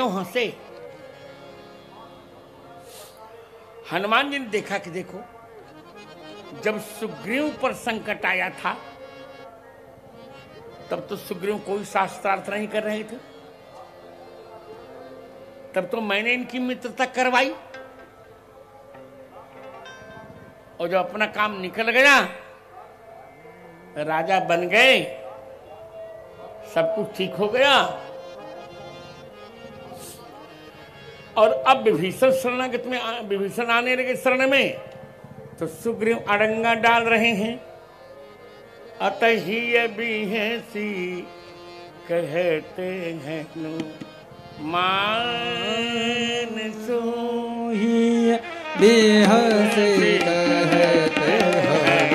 क्यों हंसे? हनुमान जी ने देखा कि देखो, जब सुग्रीव पर संकट आया था तब तो सुग्रीव कोई शास्त्रार्थ नहीं कर रहे थे, तब तो मैंने इनकी मित्रता करवाई, और जब अपना काम निकल गया, राजा बन गए, सब कुछ ठीक हो गया, और अब विभीषण शरणागत में विभीषण आने लगे शरण में, तो सुग्रीव अड़ंगा डाल रहे हैं। अतः बिहसी कहते हैं मान सोही बिहसी कहते हैं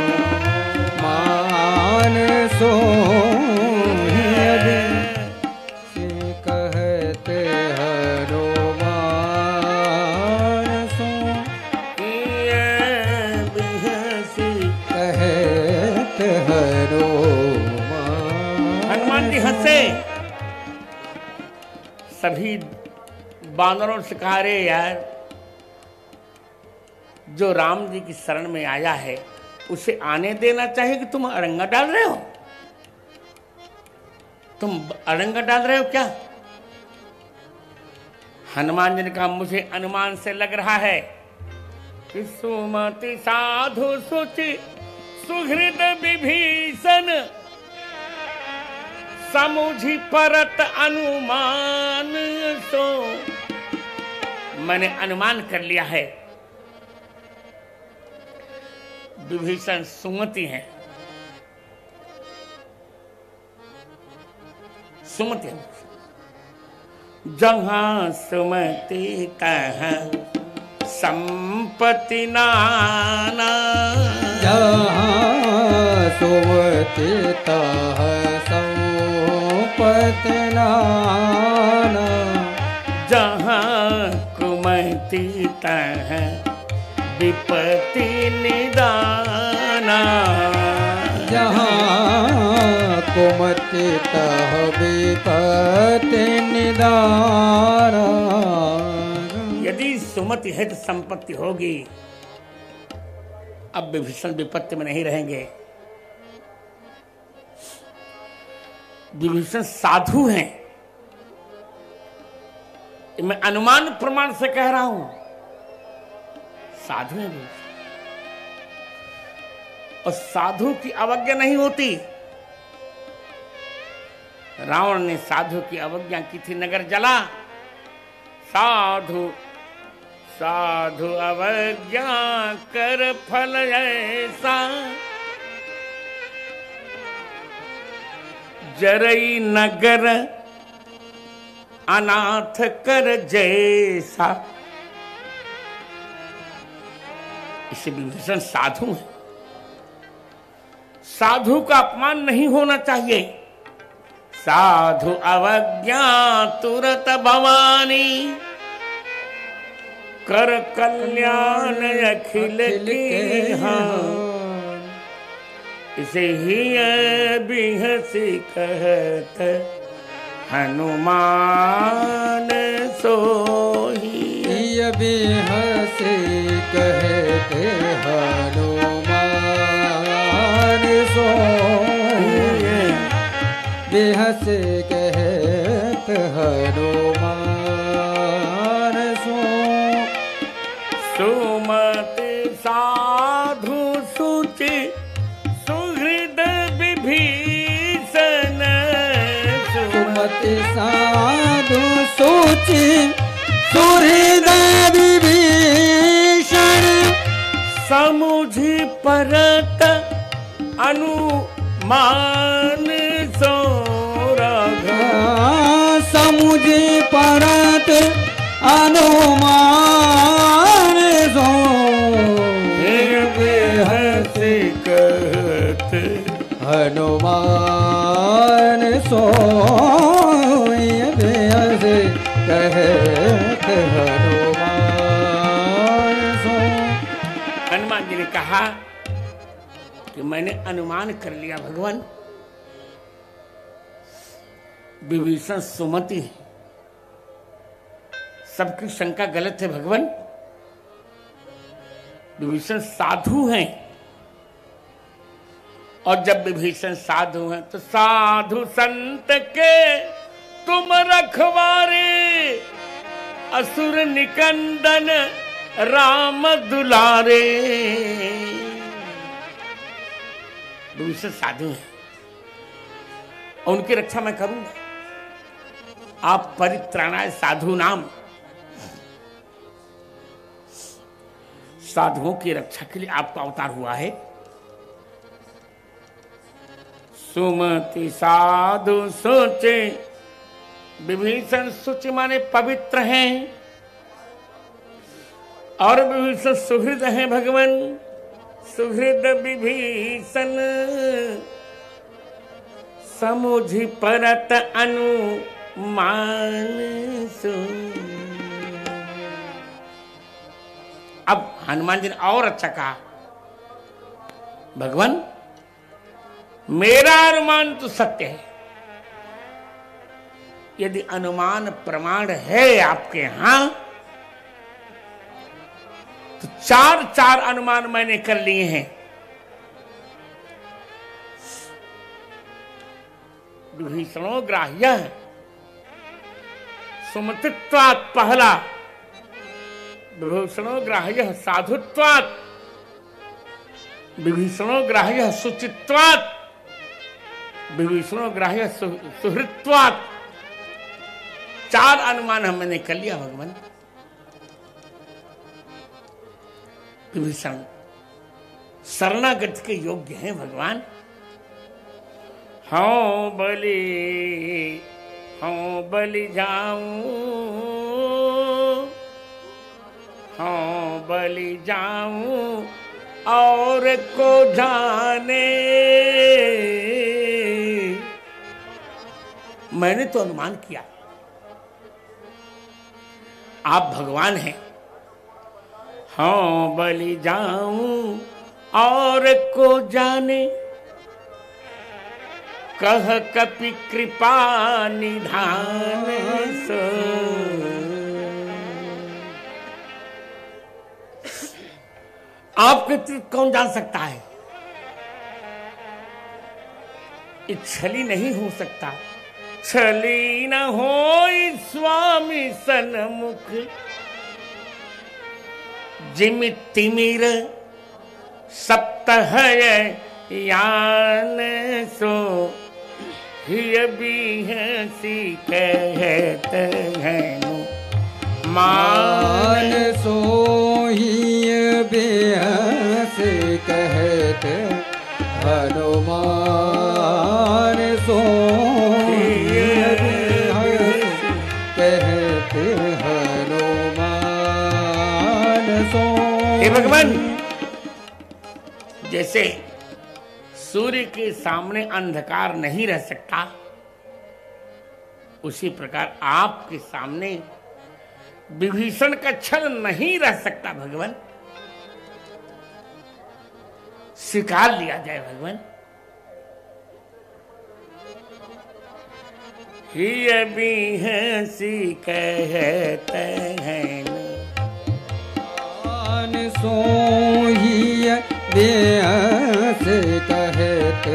मान सोही बिहसी कहते हनुमान सोही बिहसी कहते हनुमान। हनुमान जी हंसे। सभी बानरों से कहा, रे यार, जो राम जी की शरण में आया है उसे आने देना चाहिए कि तुम अड़ंगा डाल रहे हो? तुम अड़ंगा डाल रहे हो क्या? हनुमान जी ने कहा, मुझे अनुमान से लग रहा है कि सुमति साधु सुचि सुहृद विभीषण समुझी परत अनुमान। तो मैंने अनुमान कर लिया है, विभीषण सुमति हैं, सुमति हैं। जहां सुमति कहाँ संपत्ति नाना, जहाँ सुमति तहाँ संपत्ति नाना, जहाँ कुमति तहाँ विपत्ति निदाना, जहाँ कुमति तहाँ विपत्ति निदाना। यदि सुमति है तो संपत्ति होगी। अब विभीषण विपत्ति में नहीं रहेंगे। विभीषण साधु हैं, मैं अनुमान प्रमाण से कह रहा हूं, साधु हैं। और साधु की अवज्ञा नहीं होती। रावण ने साधु की अवज्ञा की थी, नगर जला। साधु साधु अवज्ञा कर फल ऐसा, जरई नगर अनाथ कर जैसा। इसे विभीषण साधु है। साधु का अपमान नहीं होना चाहिए। साधु अवज्ञा तुरत भवानी, कर कल्याण अखिल के हाँ। इसे ही बिहसी कहत हनुमान सोही, बिहसी कहते हनुमान सोही, बिहसी कहते हनुमान सोही। सुमति साधु सुचि सुहृद विभीषण, सुमति साधु सुचि सुहृद विभीषण, समुझि परत अनुमान सो राघव। समुझि परत अनुमान सो, बिहसी कहत हनुमान सो, बिहसी कहत हनुमान सो। हनुमान जी ने कहा कि मैंने अनुमान कर लिया भगवान, विभीषण सुमति है। सबकी शंका गलत है भगवान। विभीषण साधु हैं, और जब विभीषण साधु हैं तो साधु संत के तुम रखवारे, असुर निकंदन राम दुलारे। विभीषण साधु हैं और उनकी रक्षा मैं करूंगा। आप परित्राणाय साधु नाम, साधुओं की रक्षा के लिए आपका अवतार हुआ है। सुमति साधु सोचे, विभीषण सुचि माने पवित्र हैं, और विभीषण सुहृद हैं भगवान। सुहृद विभीषण समुझि परत अनुमान सो। अब हनुमान जी ने और अच्छा कहा, भगवान मेरा अनुमान तो सत्य है, यदि अनुमान प्रमाण है आपके यहां तो चार अनुमान मैंने कर लिए हैं। विभीषणो ग्राह्य सुमतित्वात् पहला, विभीषणो ग्राह्य साधुत्वात्, विभीषणो ग्राह्य शुचित्वात्, विभीषणो ग्राह्य सुहृत्वात्। चार अनुमान हमने कर लिया भगवान। विभीषण शरणागत के योग्य हैं भगवान। हाँ बलि जाऊं, हाँ बलि जाऊं और को जाने। मैंने तो अनुमान किया आप भगवान हैं। हाँ बलि जाऊं और को जाने, कह कपि कृपा निधान सो। आपके अतिरिक्त कौन जान सकता है? ये छली नहीं हो सकता। छली न होई स्वामी सन्मुख, जिमि तिमिर सप्तह यान सो। हिय बिहसी कहत हैं मान सो, हिय बिहसी कहत हनुमान सो। हिय बिहसी कहत हनुमान सो। हे भगवान, जैसे सूर्य के सामने अंधकार नहीं रह सकता, उसी प्रकार आपके सामने विभीषण का छल नहीं रह सकता भगवान। स्वीकार लिया जाए भगवान। हिय बिहसी कहत हैं सो, हिय बिहसी कहत